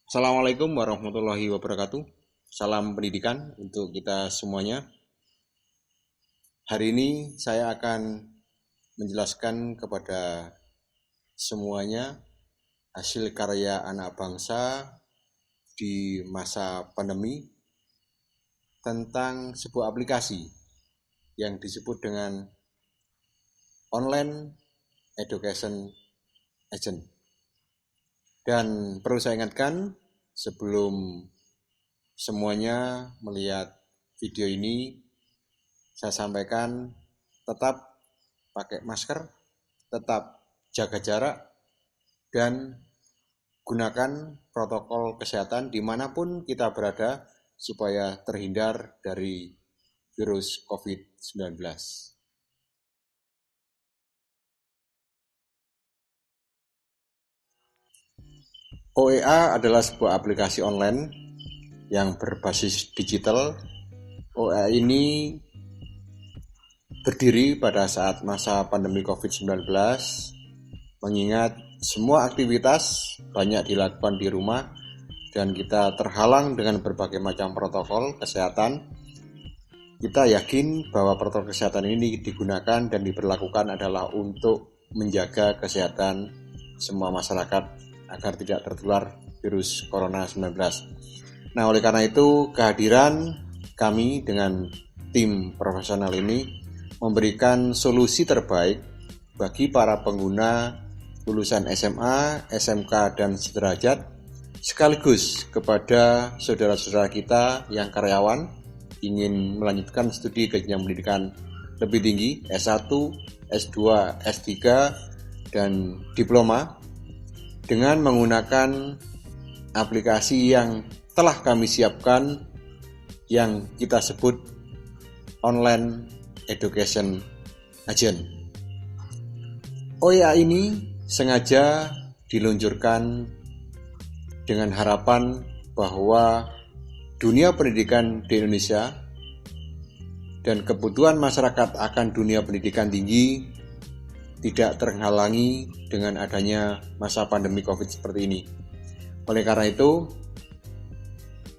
Assalamualaikum warahmatullahi wabarakatuh. Salam pendidikan untuk kita semuanya. Hari ini saya akan menjelaskan kepada semuanya hasil karya anak bangsa di masa pandemi tentang sebuah aplikasi yang disebut dengan Online Education Agent. Dan perlu saya ingatkan, sebelum semuanya melihat video ini, saya sampaikan tetap pakai masker, tetap jaga jarak, dan gunakan protokol kesehatan dimanapun kita berada supaya terhindar dari virus COVID-19. OEA adalah sebuah aplikasi online yang berbasis digital. OEA ini berdiri pada saat masa pandemi COVID-19, mengingat semua aktivitas banyak dilakukan di rumah dan kita terhalang dengan berbagai macam protokol kesehatan. Kita yakin bahwa protokol kesehatan ini digunakan dan diberlakukan adalah untuk menjaga kesehatan semua masyarakat agar tidak tertular virus Corona 19. Nah, oleh karena itu kehadiran kami dengan tim profesional ini memberikan solusi terbaik bagi para pengguna lulusan SMA, SMK, dan sederajat, sekaligus kepada saudara-saudara kita yang karyawan ingin melanjutkan studi ke jenjang pendidikan lebih tinggi, S1, S2, S3, dan diploma dengan menggunakan aplikasi yang telah kami siapkan yang kita sebut Online Education Agent. OEA ini sengaja diluncurkan dengan harapan bahwa dunia pendidikan di Indonesia dan kebutuhan masyarakat akan dunia pendidikan tinggi tidak terhalangi dengan adanya masa pandemi COVID seperti ini. Oleh karena itu,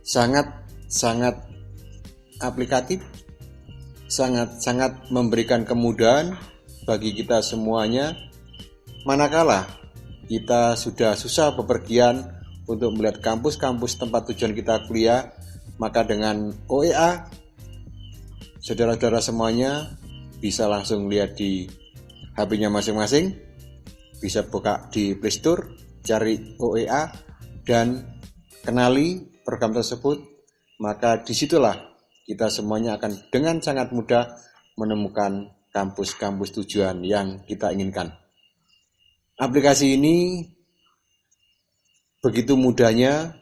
sangat aplikatif, sangat memberikan kemudahan bagi kita semuanya manakala kita sudah susah bepergian untuk melihat kampus-kampus tempat tujuan kita kuliah. Maka dengan OEA, saudara-saudara semuanya bisa langsung lihat di HP-nya masing-masing, bisa buka di Play Store, cari OEA dan kenali program tersebut. Maka disitulah kita semuanya akan dengan sangat mudah menemukan kampus-kampus tujuan yang kita inginkan. Aplikasi ini begitu mudahnya,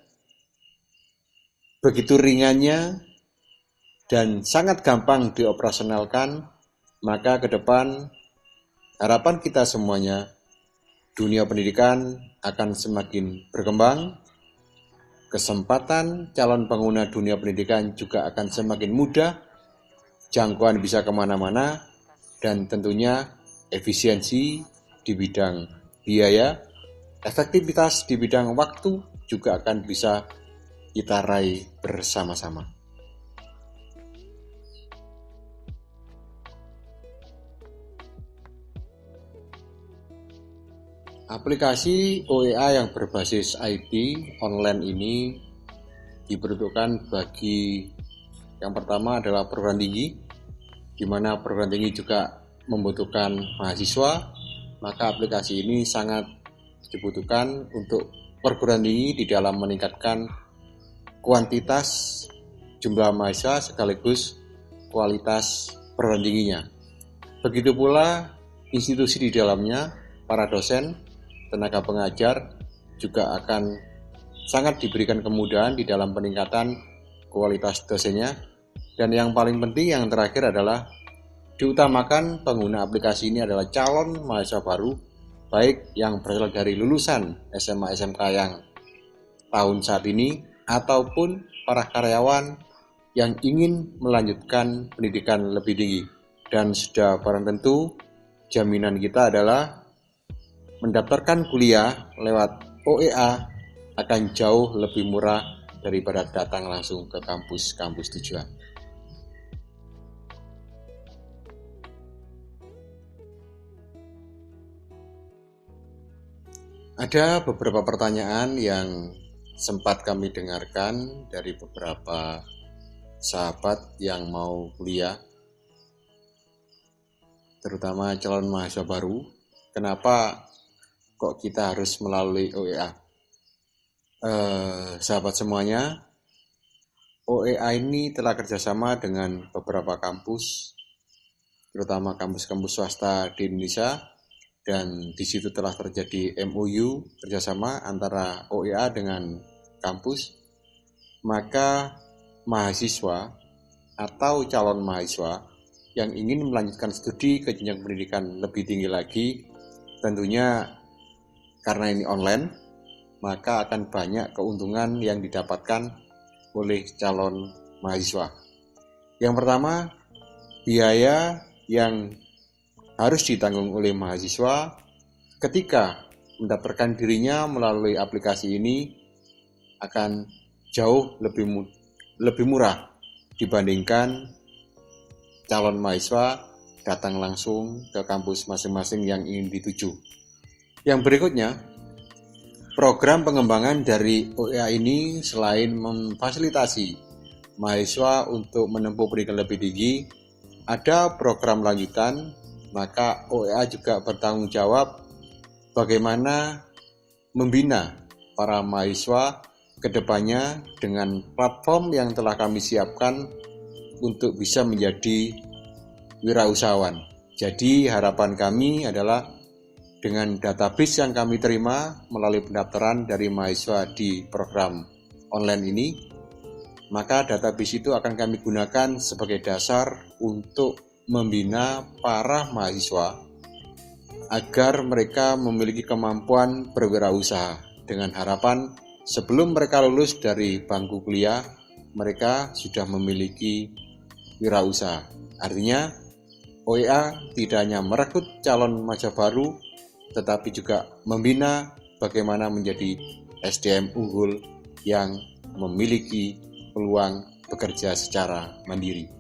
begitu ringannya, dan sangat gampang dioperasionalkan. Maka ke depan harapan kita semuanya, dunia pendidikan akan semakin berkembang, kesempatan calon pengguna dunia pendidikan juga akan semakin mudah, jangkauan bisa kemana-mana, dan tentunya efisiensi di bidang biaya, efektivitas di bidang waktu juga akan bisa kita raih bersama-sama. Aplikasi OEA yang berbasis IT online ini diperuntukkan bagi yang pertama adalah perguruan tinggi, di mana perguruan tinggi juga membutuhkan mahasiswa. Maka aplikasi ini sangat dibutuhkan untuk perguruan tinggi di dalam meningkatkan kuantitas jumlah mahasiswa sekaligus kualitas perguruan tingginya. Begitu pula institusi di dalamnya, para dosen, tenaga pengajar juga akan sangat diberikan kemudahan di dalam peningkatan kualitas dosennya. Dan yang paling penting, yang terakhir adalah diutamakan pengguna aplikasi ini adalah calon mahasiswa baru, baik yang berasal dari lulusan SMA SMK yang tahun saat ini ataupun para karyawan yang ingin melanjutkan pendidikan lebih tinggi. Dan sudah barang tentu jaminan kita adalah mendaftarkan kuliah lewat OEA akan jauh lebih murah daripada datang langsung ke kampus-kampus tujuan. Ada beberapa pertanyaan yang sempat kami dengarkan dari beberapa sahabat yang mau kuliah, terutama calon mahasiswa baru. Kenapa kok kita harus melalui OEA? Sahabat semuanya, OEA ini telah kerjasama dengan beberapa kampus, terutama kampus-kampus swasta di Indonesia, dan di situ telah terjadi MOU kerjasama antara OEA dengan kampus. Maka mahasiswa atau calon mahasiswa yang ingin melanjutkan studi ke jenjang pendidikan lebih tinggi lagi, tentunya karena ini online, maka akan banyak keuntungan yang didapatkan oleh calon mahasiswa. Yang pertama, biaya yang harus ditanggung oleh mahasiswa ketika mendaftarkan dirinya melalui aplikasi ini akan jauh lebih murah dibandingkan calon mahasiswa datang langsung ke kampus masing-masing yang ingin dituju. Yang berikutnya, program pengembangan dari OEA ini selain memfasilitasi mahasiswa untuk menempuh pendidikan lebih tinggi, ada program lanjutan. Maka OEA juga bertanggung jawab bagaimana membina para mahasiswa ke depannya dengan platform yang telah kami siapkan untuk bisa menjadi wirausahawan. Jadi harapan kami adalah dengan database yang kami terima melalui pendaftaran dari mahasiswa di program online ini, maka database itu akan kami gunakan sebagai dasar untuk membina para mahasiswa agar mereka memiliki kemampuan berwirausaha dengan harapan sebelum mereka lulus dari bangku kuliah mereka sudah memiliki wirausaha. Artinya OEA tidak hanya merekrut calon mahasiswa baru tetapi juga membina bagaimana menjadi SDM unggul yang memiliki peluang bekerja secara mandiri.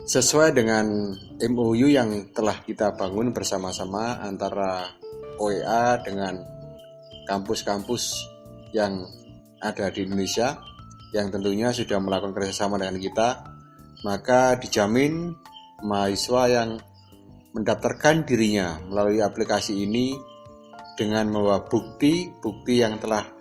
Sesuai dengan MOU yang telah kita bangun bersama-sama antara OEA dengan kampus-kampus yang ada di Indonesia yang tentunya sudah melakukan kerjasama dengan kita, maka dijamin mahasiswa yang mendaftarkan dirinya melalui aplikasi ini dengan membawa bukti yang telah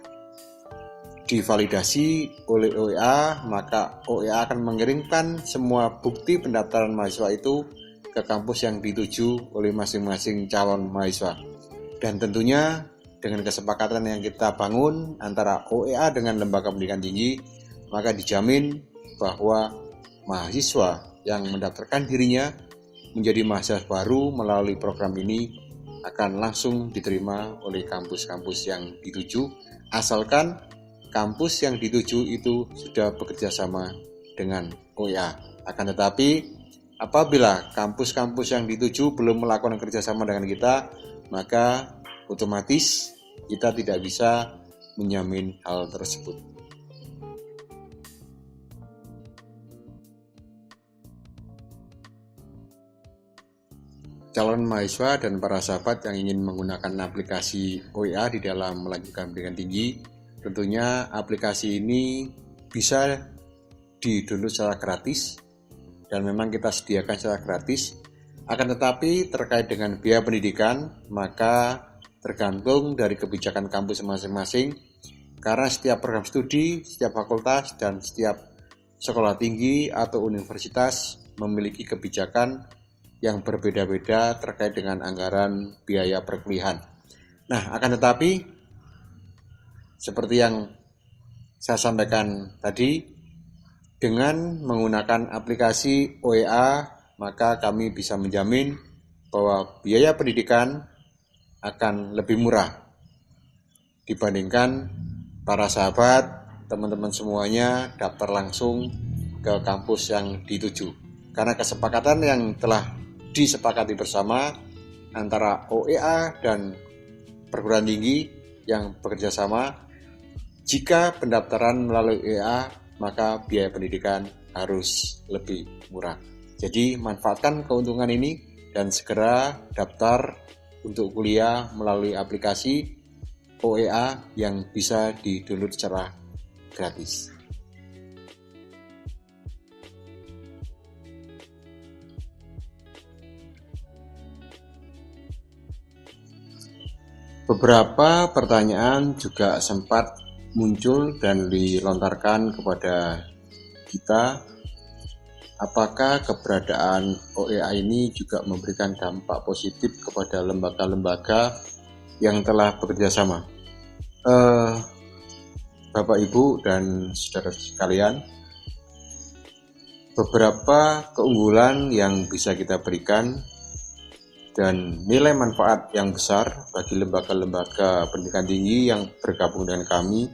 divalidasi oleh OEA, maka OEA akan mengirimkan semua bukti pendaftaran mahasiswa itu ke kampus yang dituju oleh masing-masing calon mahasiswa. Dan tentunya dengan kesepakatan yang kita bangun antara OEA dengan lembaga pendidikan tinggi, maka dijamin bahwa mahasiswa yang mendaftarkan dirinya menjadi mahasiswa baru melalui program ini akan langsung diterima oleh kampus-kampus yang dituju, asalkan kampus yang dituju itu sudah bekerja sama dengan OEA. Akan tetapi apabila kampus-kampus yang dituju belum melakukan kerjasama dengan kita, maka otomatis kita tidak bisa menjamin hal tersebut. Calon mahasiswa dan para sahabat yang ingin menggunakan aplikasi OEA di dalam melanjutkan pendidikan tinggi, tentunya aplikasi ini bisa di-download secara gratis dan memang kita sediakan secara gratis. Akan tetapi terkait dengan biaya pendidikan, maka tergantung dari kebijakan kampus masing-masing, karena setiap program studi, setiap fakultas, dan setiap sekolah tinggi atau universitas memiliki kebijakan yang berbeda-beda terkait dengan anggaran biaya perkuliahan. Nah, akan tetapi seperti yang saya sampaikan tadi, dengan menggunakan aplikasi OEA, maka kami bisa menjamin bahwa biaya pendidikan akan lebih murah dibandingkan para sahabat, teman-teman semuanya daftar langsung ke kampus yang dituju. Karena kesepakatan yang telah disepakati bersama antara OEA dan perguruan tinggi yang bekerja sama, jika pendaftaran melalui OEA, maka biaya pendidikan harus lebih murah. Jadi manfaatkan keuntungan ini dan segera daftar untuk kuliah melalui aplikasi OEA yang bisa di-download secara gratis. Beberapa pertanyaan juga sempat muncul dan dilontarkan kepada kita, apakah keberadaan OEA ini juga memberikan dampak positif kepada lembaga-lembaga yang telah bekerja sama. Bapak Ibu dan saudara sekalian, beberapa keunggulan yang bisa kita berikan dan nilai manfaat yang besar bagi lembaga-lembaga pendidikan tinggi yang bergabung dengan kami,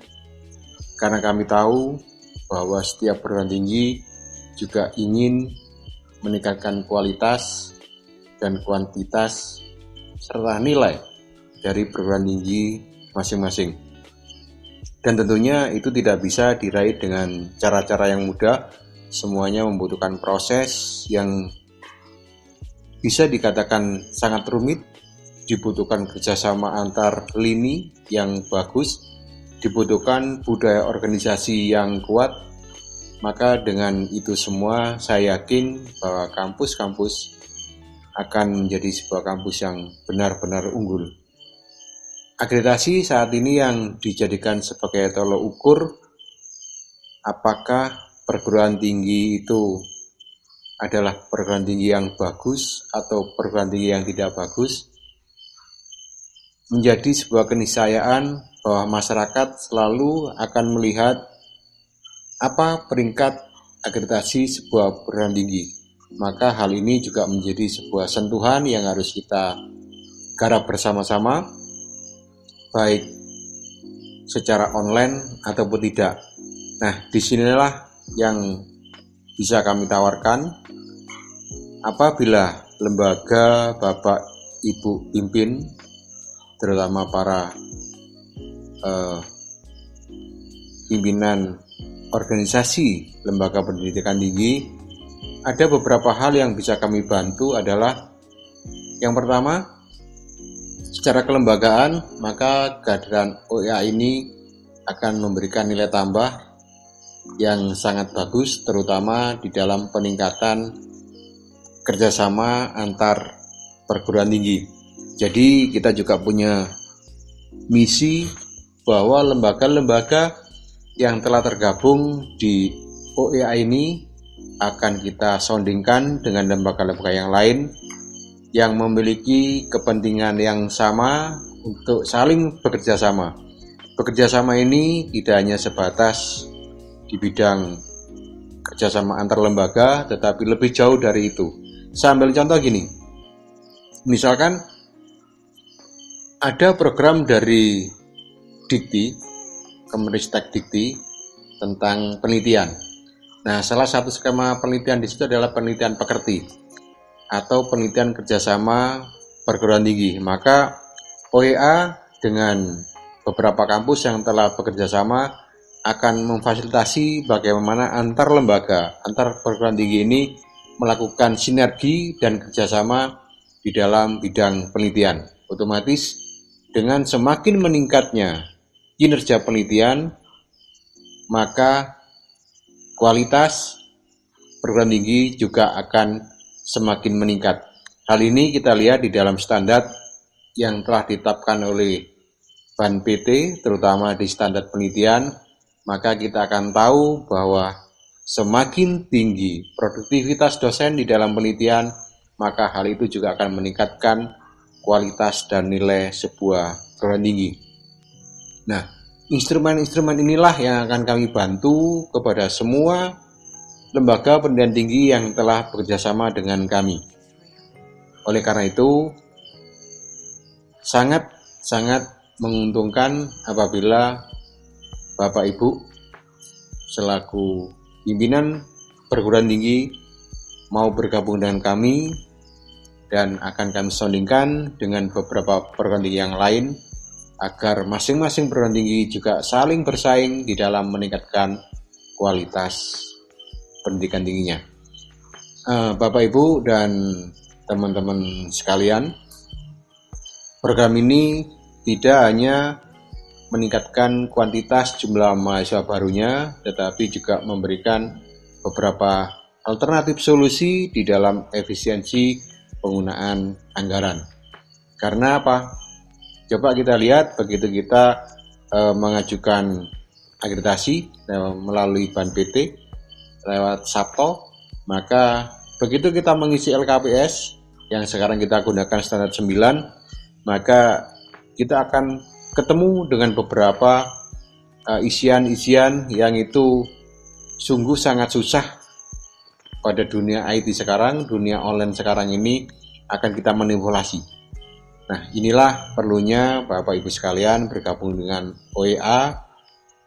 karena kami tahu bahwa setiap perguruan tinggi juga ingin meningkatkan kualitas dan kuantitas serta nilai dari perguruan tinggi masing-masing. Dan tentunya itu tidak bisa diraih dengan cara-cara yang mudah. Semuanya membutuhkan proses yang bisa dikatakan sangat rumit, dibutuhkan kerjasama antar lini yang bagus, dibutuhkan budaya organisasi yang kuat. Maka dengan itu semua saya yakin bahwa kampus-kampus akan menjadi sebuah kampus yang benar-benar unggul. Akreditasi saat ini yang dijadikan sebagai tolok ukur apakah perguruan tinggi itu adalah perguruan tinggi yang bagus atau perguruan tinggi yang tidak bagus, menjadi sebuah keniscayaan bahwa masyarakat selalu akan melihat apa peringkat akreditasi sebuah perguruan tinggi. Maka hal ini juga menjadi sebuah sentuhan yang harus kita garap bersama-sama, baik secara online ataupun tidak. Nah, disinilah yang bisa kami tawarkan. Apabila lembaga Bapak Ibu pimpin, terutama para pimpinan organisasi lembaga pendidikan tinggi, ada beberapa hal yang bisa kami bantu adalah yang pertama, secara kelembagaan, maka kehadiran OEA ini akan memberikan nilai tambah yang sangat bagus, terutama di dalam peningkatan kerjasama antar perguruan tinggi. Jadi kita juga punya misi bahwa lembaga-lembaga yang telah tergabung di OEA ini akan kita soundingkan dengan lembaga-lembaga yang lain yang memiliki kepentingan yang sama untuk saling bekerja sama. Bekerja sama ini tidak hanya sebatas di bidang kerjasama antar lembaga, tetapi lebih jauh dari itu. Saya ambil contoh gini, misalkan ada program dari Dikti, Kemenristek Dikti tentang penelitian. Nah, salah satu skema penelitian di situ adalah penelitian pekerti atau penelitian kerjasama perguruan tinggi. Maka OEA dengan beberapa kampus yang telah bekerja sama akan memfasilitasi bagaimana antar lembaga, antar perguruan tinggi ini melakukan sinergi dan kerjasama di dalam bidang penelitian. Otomatis dengan semakin meningkatnya kinerja penelitian, maka kualitas perguruan tinggi juga akan semakin meningkat. Hal ini kita lihat di dalam standar yang telah ditetapkan oleh BAN PT, terutama di standar penelitian, maka kita akan tahu bahwa semakin tinggi produktivitas dosen di dalam penelitian, maka hal itu juga akan meningkatkan kualitas dan nilai sebuah perguruan tinggi. Nah, instrumen-instrumen inilah yang akan kami bantu kepada semua lembaga pendidikan tinggi yang telah bekerjasama dengan kami. Oleh karena itu, sangat menguntungkan apabila Bapak Ibu selaku pimpinan perguruan tinggi mau bergabung dengan kami, dan akan kami soundingkan dengan beberapa perguruan tinggi yang lain agar masing-masing perguruan tinggi juga saling bersaing di dalam meningkatkan kualitas pendidikan tingginya. Bapak Ibu dan teman-teman sekalian, program ini tidak hanya meningkatkan kuantitas jumlah mahasiswa barunya, tetapi juga memberikan beberapa alternatif solusi di dalam efisiensi penggunaan anggaran. Karena apa? Coba kita lihat begitu kita mengajukan akreditasi melalui BAN-PT lewat Sabto, maka begitu kita mengisi LKPS yang sekarang kita gunakan standar 9, maka kita akan ketemu dengan beberapa isian-isian yang itu sungguh sangat susah pada dunia IT sekarang, dunia online sekarang ini akan kita manipulasi. Nah, inilah perlunya Bapak Ibu sekalian bergabung dengan OEA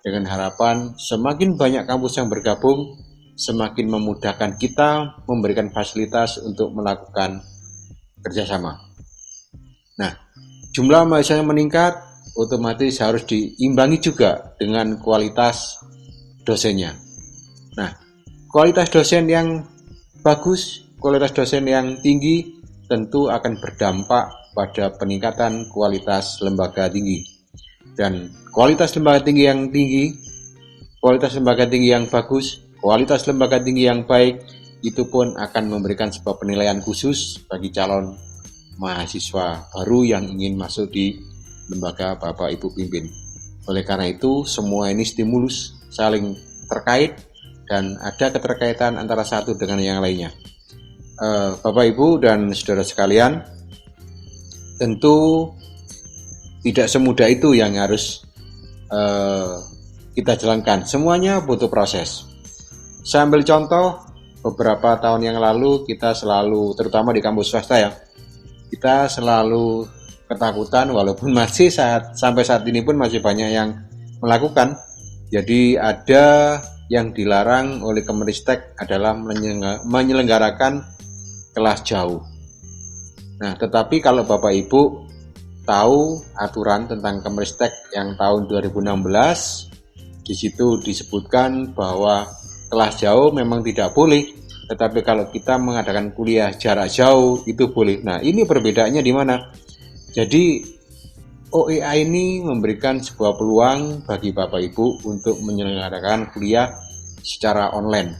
dengan harapan semakin banyak kampus yang bergabung, semakin memudahkan kita memberikan fasilitas untuk melakukan kerjasama. Nah, jumlah mahasiswa yang meningkat otomatis harus diimbangi juga dengan kualitas dosennya. Nah, kualitas dosen yang bagus, kualitas dosen yang tinggi tentu akan berdampak pada peningkatan kualitas lembaga tinggi. Dan kualitas lembaga tinggi yang tinggi, kualitas lembaga tinggi yang bagus, kualitas lembaga tinggi yang baik, itu pun akan memberikan sebuah penilaian khusus bagi calon mahasiswa baru yang ingin masuk di lembaga Bapak Ibu pimpin. Oleh karena itu, semua ini stimulus saling terkait dan ada keterkaitan antara satu dengan yang lainnya. Bapak Ibu dan saudara sekalian, tentu tidak semudah itu yang harus kita jalankan. Semuanya butuh proses. Saya ambil contoh, beberapa tahun yang lalu kita selalu, terutama di kampus swasta ya, kita selalu ketakutan, walaupun masih sampai saat ini pun masih banyak yang melakukan. Jadi ada yang dilarang oleh Kemenristek adalah menyelenggarakan kelas jauh. Nah, tetapi kalau Bapak Ibu tahu aturan tentang Kemenristek yang tahun 2016, di situ disebutkan bahwa kelas jauh memang tidak boleh, tetapi kalau kita mengadakan kuliah jarak jauh itu boleh. Nah, ini perbedaannya di mana? Jadi OEA ini memberikan sebuah peluang bagi Bapak Ibu untuk menyelenggarakan kuliah secara online.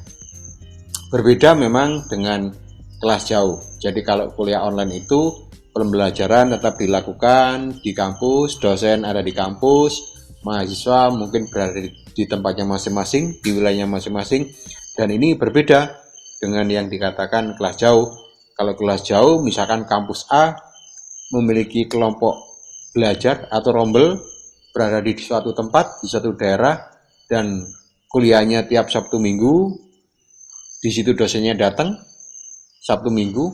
Berbeda memang dengan kelas jauh. Jadi kalau kuliah online itu pembelajaran tetap dilakukan di kampus, dosen ada di kampus, mahasiswa mungkin berada di tempatnya masing-masing, di wilayahnya masing-masing, dan ini berbeda dengan yang dikatakan kelas jauh. Kalau kelas jauh, misalkan kampus A memiliki kelompok belajar atau rombel berada di suatu tempat, di suatu daerah, dan kuliahnya tiap Sabtu Minggu. Di situ dosennya datang Sabtu Minggu,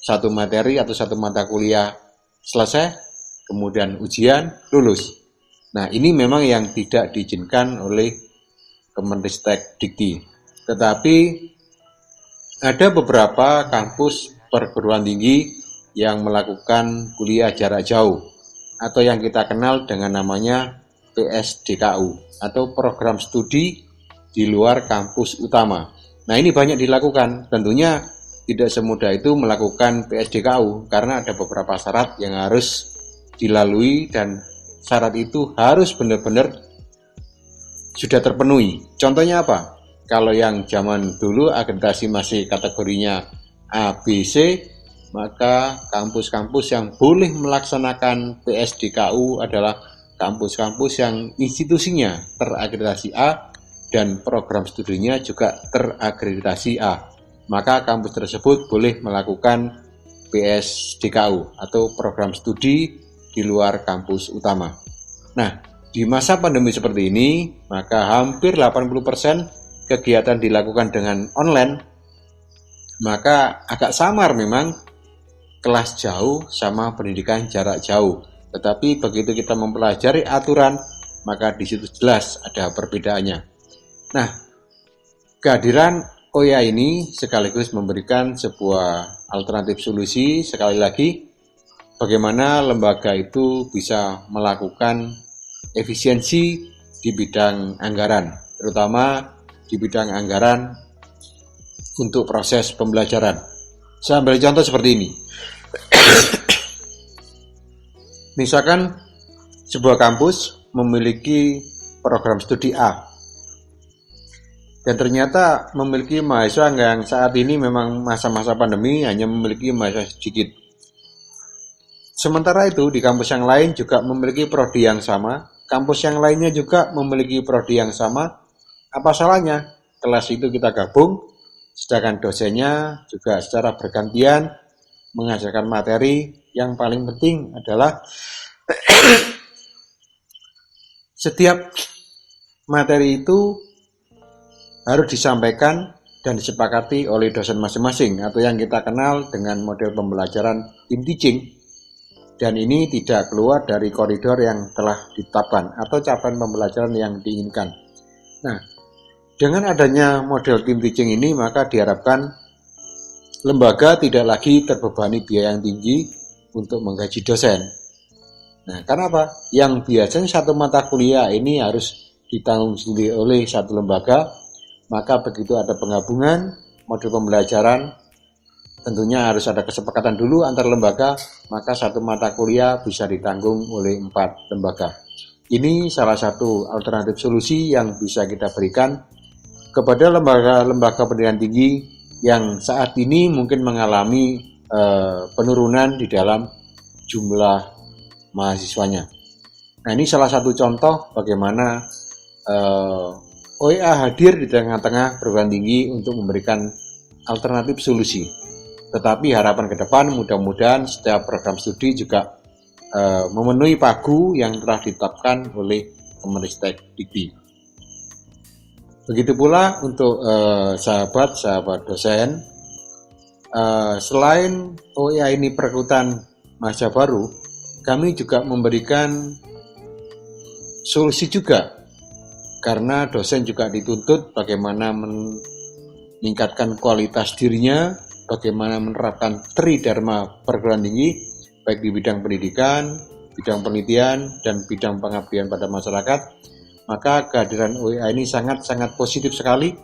satu materi atau satu mata kuliah selesai, kemudian ujian, lulus. Nah, ini memang yang tidak diizinkan oleh Kemenristek Dikti. Tetapi ada beberapa kampus perguruan tinggi yang melakukan kuliah jarak jauh atau yang kita kenal dengan namanya PSDKU atau program studi di luar kampus utama. Nah, ini banyak dilakukan. Tentunya tidak semudah itu melakukan PSDKU karena ada beberapa syarat yang harus dilalui dan syarat itu harus benar-benar sudah terpenuhi. Contohnya apa? Kalau yang zaman dulu akreditasi masih kategorinya A, B, C, maka kampus-kampus yang boleh melaksanakan PSDKU adalah kampus-kampus yang institusinya terakreditasi A dan program studinya juga terakreditasi A. Maka kampus tersebut boleh melakukan PSDKU atau program studi di luar kampus utama. Nah, di masa pandemi seperti ini, maka hampir 80% kegiatan dilakukan dengan online, maka agak samar memang kelas jauh sama pendidikan jarak jauh. Tetapi begitu kita mempelajari aturan, maka di situ jelas ada perbedaannya. Nah, kehadiran OEA ini sekaligus memberikan sebuah alternatif solusi, sekali lagi, bagaimana lembaga itu bisa melakukan efisiensi di bidang anggaran, terutama di bidang anggaran untuk proses pembelajaran. Saya ambil contoh seperti ini. Misalkan sebuah kampus memiliki program studi A dan ternyata memiliki mahasiswa yang saat ini memang masa-masa pandemi hanya memiliki mahasiswa sedikit. Sementara itu di kampus yang lain juga memiliki prodi yang sama, kampus yang lainnya juga memiliki prodi yang sama. Apa salahnya kelas itu kita gabung, sedangkan dosennya juga secara bergantian mengajarkan materi. Yang paling penting adalah setiap materi itu harus disampaikan dan disepakati oleh dosen masing-masing, atau yang kita kenal dengan model pembelajaran team teaching. Dan ini tidak keluar dari koridor yang telah ditetapkan atau capaian pembelajaran yang diinginkan. Nah, dengan adanya model team teaching ini, maka diharapkan lembaga tidak lagi terbebani biaya yang tinggi untuk menggaji dosen. Nah, karena apa? Yang biasanya satu mata kuliah ini harus ditanggung sendiri oleh satu lembaga, maka begitu ada penggabungan modul pembelajaran, tentunya harus ada kesepakatan dulu antar lembaga, maka satu mata kuliah bisa ditanggung oleh 4 lembaga. Ini salah satu alternatif solusi yang bisa kita berikan kepada lembaga-lembaga pendidikan tinggi yang saat ini mungkin mengalami penurunan di dalam jumlah mahasiswanya. Nah, ini salah satu contoh bagaimana OEA hadir di tengah-tengah perguruan tinggi untuk memberikan alternatif solusi. Tetapi harapan ke depan mudah-mudahan setiap program studi juga memenuhi pagu yang telah ditetapkan oleh Kemenristek Dikti. Begitu pula untuk sahabat dosen, selain OEA ini perekrutan mahasiswa baru, kami juga memberikan solusi juga, karena dosen juga dituntut bagaimana meningkatkan kualitas dirinya, bagaimana menerapkan tridharma perguruan tinggi, baik di bidang pendidikan, bidang penelitian, dan bidang pengabdian pada masyarakat. Maka kehadiran OEA ini sangat-sangat positif sekali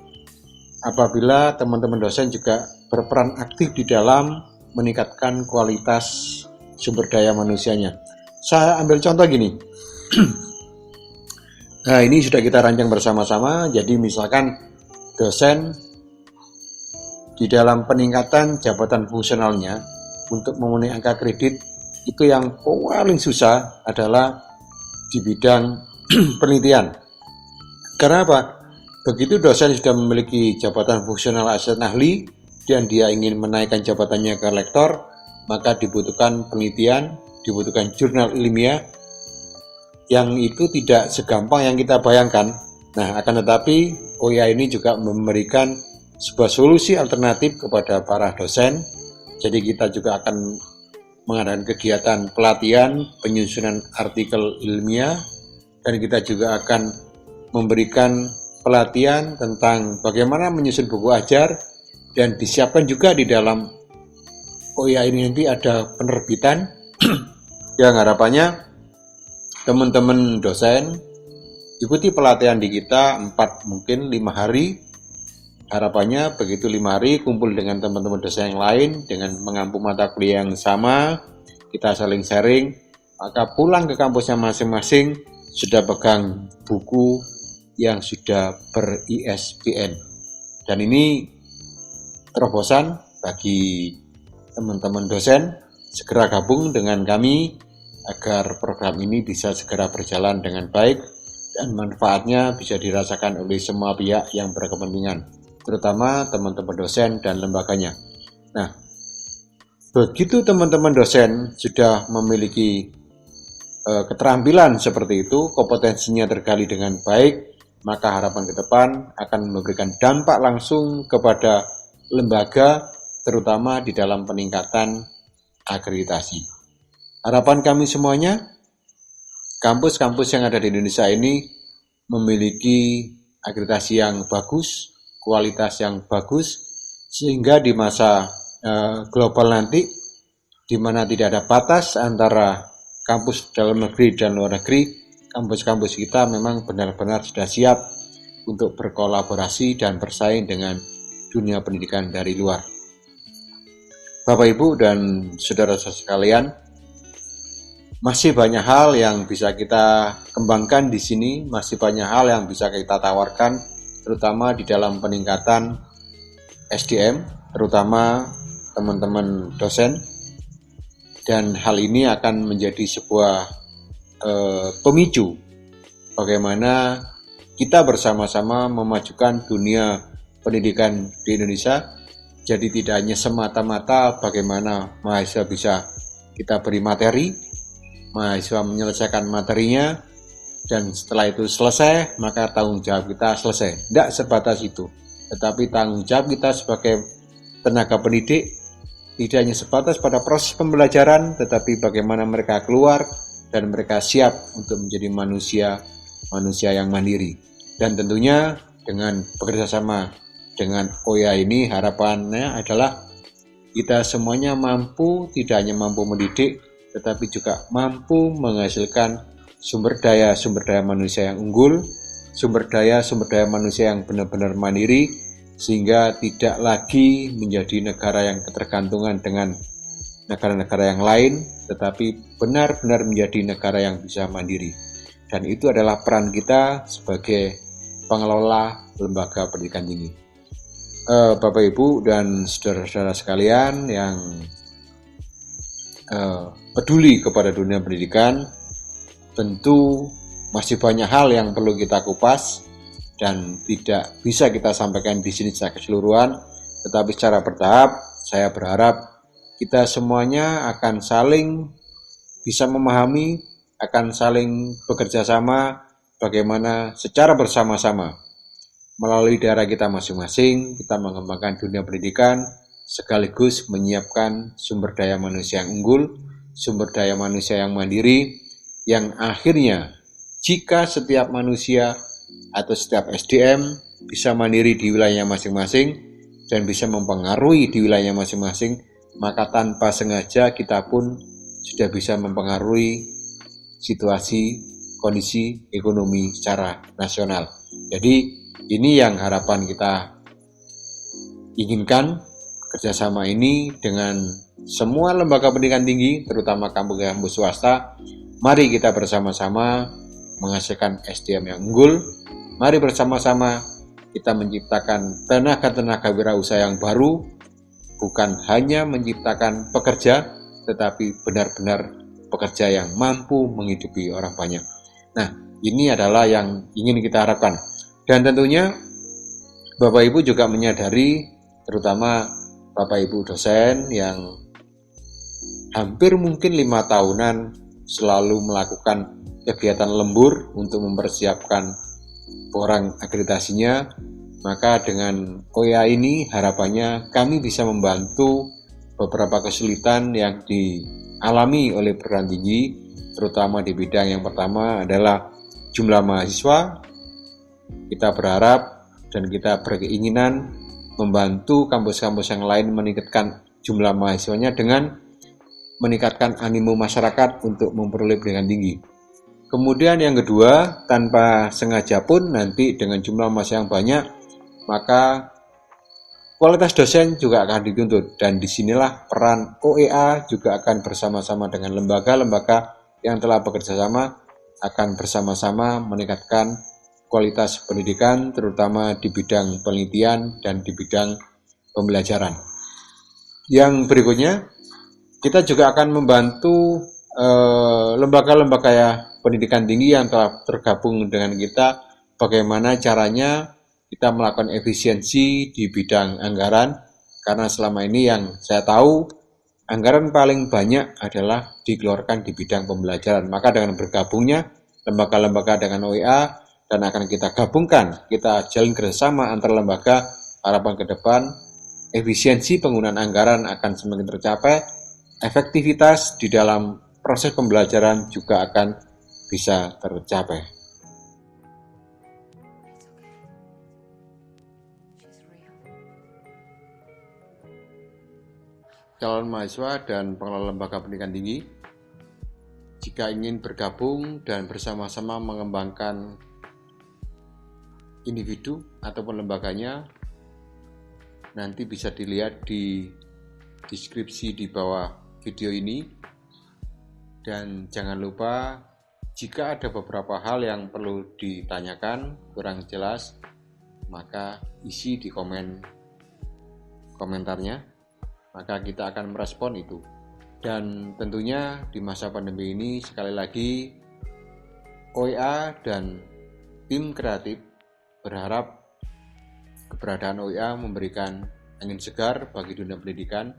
apabila teman-teman dosen juga berperan aktif di dalam meningkatkan kualitas sumber daya manusianya. Saya ambil contoh gini. Nah, ini sudah kita rancang bersama-sama. Jadi misalkan dosen di dalam peningkatan jabatan fungsionalnya untuk memenuhi angka kredit, itu yang paling susah adalah di bidang penelitian. Karena apa? Begitu dosen sudah memiliki jabatan fungsional asisten ahli dan dia ingin menaikkan jabatannya ke lektor, maka dibutuhkan penelitian, dibutuhkan jurnal ilmiah yang itu tidak segampang yang kita bayangkan. Nah, akan tetapi OEA ini juga memberikan sebuah solusi alternatif kepada para dosen. Jadi kita juga akan mengadakan kegiatan pelatihan, penyusunan artikel ilmiah, dan kita juga akan memberikan pelatihan tentang bagaimana menyusun buku ajar, dan disiapkan juga di dalam OEA ini nanti ada penerbitan yang harapannya teman-teman dosen ikuti pelatihan di kita 4 mungkin 5 hari. Harapannya begitu 5 hari kumpul dengan teman-teman dosen yang lain dengan mengampu mata kuliah yang sama, kita saling sharing, maka pulang ke kampusnya masing-masing sudah pegang buku yang sudah ber-ISBN. Dan ini terobosan bagi teman-teman dosen, segera gabung dengan kami agar program ini bisa segera berjalan dengan baik dan manfaatnya bisa dirasakan oleh semua pihak yang berkepentingan, terutama teman-teman dosen dan lembaganya. Nah, begitu teman-teman dosen sudah memiliki keterampilan seperti itu, kompetensinya tergali dengan baik, maka harapan ke depan akan memberikan dampak langsung kepada lembaga, terutama di dalam peningkatan akreditasi. Harapan kami semuanya, kampus-kampus yang ada di Indonesia ini memiliki akreditasi yang bagus, kualitas yang bagus, sehingga di masa global nanti, di mana tidak ada batas antara kampus dalam negeri dan luar negeri, kampus-kampus kita memang benar-benar sudah siap untuk berkolaborasi dan bersaing dengan dunia pendidikan dari luar. Bapak, Ibu, dan saudara-saudara sekalian, masih banyak hal yang bisa kita kembangkan di sini, masih banyak hal yang bisa kita tawarkan, terutama di dalam peningkatan SDM, terutama teman-teman dosen. Dan hal ini akan menjadi sebuah pemicu bagaimana kita bersama-sama memajukan dunia pendidikan di Indonesia. Jadi tidak hanya semata-mata bagaimana mahasiswa bisa kita beri materi, mahasiswa menyelesaikan materinya, dan setelah itu selesai, maka tanggung jawab kita selesai. Tidak sebatas itu, tetapi tanggung jawab kita sebagai tenaga pendidik tidak hanya sebatas pada proses pembelajaran, tetapi bagaimana mereka keluar dan mereka siap untuk menjadi manusia yang mandiri. Dan tentunya dengan bekerja sama dengan OYA ini, harapannya adalah kita semuanya mampu, tidak hanya mampu mendidik, tetapi juga mampu menghasilkan sumber daya manusia yang unggul, sumber daya manusia yang benar-benar mandiri, sehingga tidak lagi menjadi negara yang ketergantungan dengan negara-negara yang lain, tetapi benar-benar menjadi negara yang bisa mandiri. Dan itu adalah peran kita sebagai pengelola lembaga pendidikan tinggi. Bapak, Ibu, dan saudara-saudara sekalian yang peduli kepada dunia pendidikan, tentu masih banyak hal yang perlu kita kupas dan tidak bisa kita sampaikan di sini secara keseluruhan, tetapi secara bertahap saya berharap kita semuanya akan saling bisa memahami, akan saling bekerja sama bagaimana secara bersama-sama melalui daerah kita masing-masing kita mengembangkan dunia pendidikan sekaligus menyiapkan sumber daya manusia yang unggul, sumber daya manusia yang mandiri, yang akhirnya jika setiap manusia atau setiap SDM bisa mandiri di wilayahnya masing-masing dan bisa mempengaruhi di wilayahnya masing-masing, maka tanpa sengaja kita pun sudah bisa mempengaruhi situasi, kondisi ekonomi secara nasional. Jadi ini yang harapan kita inginkan, kerjasama ini dengan semua lembaga pendidikan tinggi, terutama kampus-kampus swasta. Mari kita bersama-sama menghasilkan SDM yang unggul. Mari bersama-sama kita menciptakan tenaga-tenaga wirausaha yang baru, bukan hanya menciptakan pekerja, tetapi benar-benar pekerja yang mampu menghidupi orang banyak. Nah, ini adalah yang ingin kita harapkan. Dan tentunya Bapak Ibu juga menyadari, terutama Bapak Ibu dosen yang hampir mungkin 5 tahunan selalu melakukan kegiatan lembur untuk mempersiapkan orang akreditasinya, maka dengan OYA ini harapannya kami bisa membantu beberapa kesulitan yang dialami oleh perguruan tinggi, terutama di bidang yang pertama adalah jumlah mahasiswa. Kita berharap dan kita berkeinginan membantu kampus-kampus yang lain meningkatkan jumlah mahasiswanya dengan meningkatkan animo masyarakat untuk memperoleh pendidikan tinggi. Kemudian yang kedua, tanpa sengaja pun nanti dengan jumlah mahasiswa yang banyak, maka kualitas dosen juga akan dituntut. Dan disinilah peran OEA juga akan bersama-sama dengan lembaga-lembaga yang telah bekerja sama, akan bersama-sama meningkatkan kualitas pendidikan, terutama di bidang penelitian dan di bidang pembelajaran. Yang berikutnya, kita juga akan membantu lembaga-lembaga pendidikan tinggi yang telah tergabung dengan kita, bagaimana caranya kita melakukan efisiensi di bidang anggaran, karena selama ini yang saya tahu, anggaran paling banyak adalah dikeluarkan di bidang pembelajaran. Maka dengan bergabungnya lembaga-lembaga dengan OEA, dan akan kita gabungkan, kita jalin kerjasama antar lembaga, harapan ke depan efisiensi penggunaan anggaran akan semakin tercapai, efektivitas di dalam proses pembelajaran juga akan bisa tercapai. Calon mahasiswa dan pengelola lembaga pendidikan tinggi, jika ingin bergabung dan bersama-sama mengembangkan individu ataupun lembaganya, nanti bisa dilihat di deskripsi di bawah video ini. Dan jangan lupa, jika ada beberapa hal yang perlu ditanyakan kurang jelas, maka isi di komentarnya, maka kita akan merespon itu. Dan tentunya di masa pandemi ini, sekali lagi OEA dan tim kreatif berharap keberadaan OEA memberikan angin segar bagi dunia pendidikan,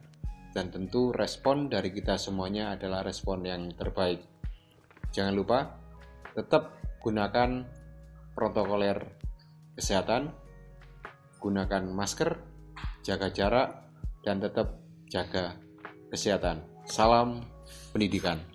dan tentu respon dari kita semuanya adalah respon yang terbaik. Jangan lupa tetap gunakan protokoler kesehatan, gunakan masker, jaga jarak, dan tetap jaga kesehatan. Salam pendidikan.